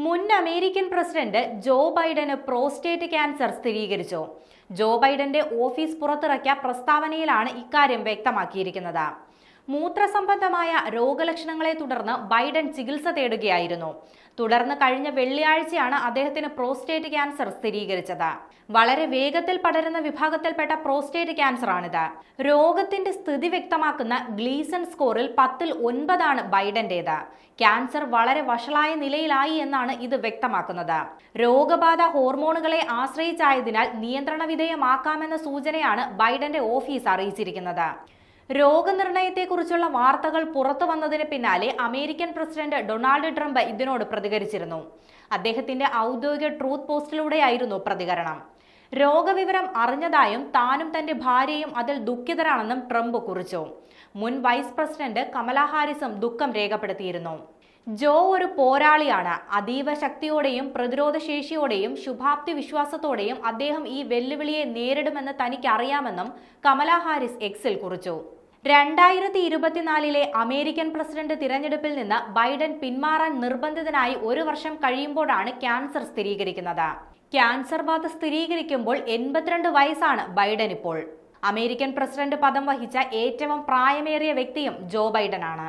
മുൻ American president Joe ബൈഡന് prostate cancer സ്ഥിരീകരിച്ചു. ജോ ബൈഡന്റെ ഓഫീസ് പുറത്തിറക്കിയ പ്രസ്താവനയിലാണ് ഇക്കാര്യം വ്യക്തമാക്കിയിരിക്കുന്നത്. മൂത്രസംബന്ധമായ രോഗലക്ഷണങ്ങളെ തുടർന്ന് ബൈഡൻ ചികിത്സ തേടുകയായിരുന്നു. തുടർന്ന് കഴിഞ്ഞ വെള്ളിയാഴ്ചയാണ് അദ്ദേഹത്തിന് പ്രോസ്റ്റേറ്റ് ക്യാൻസർ സ്ഥിരീകരിച്ചത്. വളരെ വേഗത്തിൽ പടരുന്ന വിഭാഗത്തിൽപ്പെട്ട പ്രോസ്റ്റേറ്റ് ക്യാൻസറാണിത്. രോഗത്തിന്റെ സ്ഥിതി വ്യക്തമാക്കുന്ന ഗ്ലീസൺ സ്കോറിൽ 10ൽ 9 ബൈഡന്റേത്. ക്യാൻസർ വളരെ വഷളായ നിലയിലായി എന്നാണ് ഇത് വ്യക്തമാക്കുന്നത്. രോഗബാധ ഹോർമോണുകളെ ആശ്രയിച്ചായതിനാൽ നിയന്ത്രണ വിധേയമാക്കാമെന്ന സൂചനയാണ് ബൈഡന്റെ ഓഫീസ് അറിയിച്ചിരിക്കുന്നത്. രോഗനിർണയത്തെക്കുറിച്ചുള്ള വാർത്തകൾ പുറത്തു വന്നതിന് പിന്നാലെ അമേരിക്കൻ പ്രസിഡന്റ് ഡൊണാൾഡ് ട്രംപ് ഇതിനോട് പ്രതികരിച്ചിരുന്നു. അദ്ദേഹത്തിന്റെ ഔദ്യോഗിക ട്രൂത്ത് പോസ്റ്റിലൂടെയായിരുന്നു പ്രതികരണം. രോഗവിവരം അറിഞ്ഞതായും താനും തന്റെ ഭാര്യയും അതിൽ ദുഃഖിതരാണെന്നും ട്രംപ് കുറിച്ചു. മുൻ വൈസ് പ്രസിഡന്റ് കമല ഹാരിസും ദുഃഖം രേഖപ്പെടുത്തിയിരുന്നു. ജോ ഒരു പോരാളിയാണ്. അതീവ ശക്തിയോടെയും പ്രതിരോധ ശേഷിയോടെയും ശുഭാപ്തി വിശ്വാസത്തോടെയും അദ്ദേഹം ഈ വെല്ലുവിളിയെ നേരിടുമെന്ന് തനിക്ക് അറിയാമെന്നും കമല ഹാരിസ് എക്സിൽ കുറിച്ചു. 2024 അമേരിക്കൻ പ്രസിഡന്റ് തിരഞ്ഞെടുപ്പിൽ നിന്ന് ബൈഡൻ പിന്മാറാൻ നിർബന്ധിതനായി 1 വർഷം കഴിയുമ്പോഴാണ് ക്യാൻസർ സ്ഥിരീകരിക്കുന്നത്. ക്യാൻസർ ബാധ സ്ഥിരീകരിക്കുമ്പോൾ 82 വയസ്സാണ് ബൈഡൻ ഇപ്പോൾ. അമേരിക്കൻ പ്രസിഡന്റ് പദം വഹിച്ച ഏറ്റവും പ്രായമേറിയ വ്യക്തിയും ജോ ബൈഡനാണ്.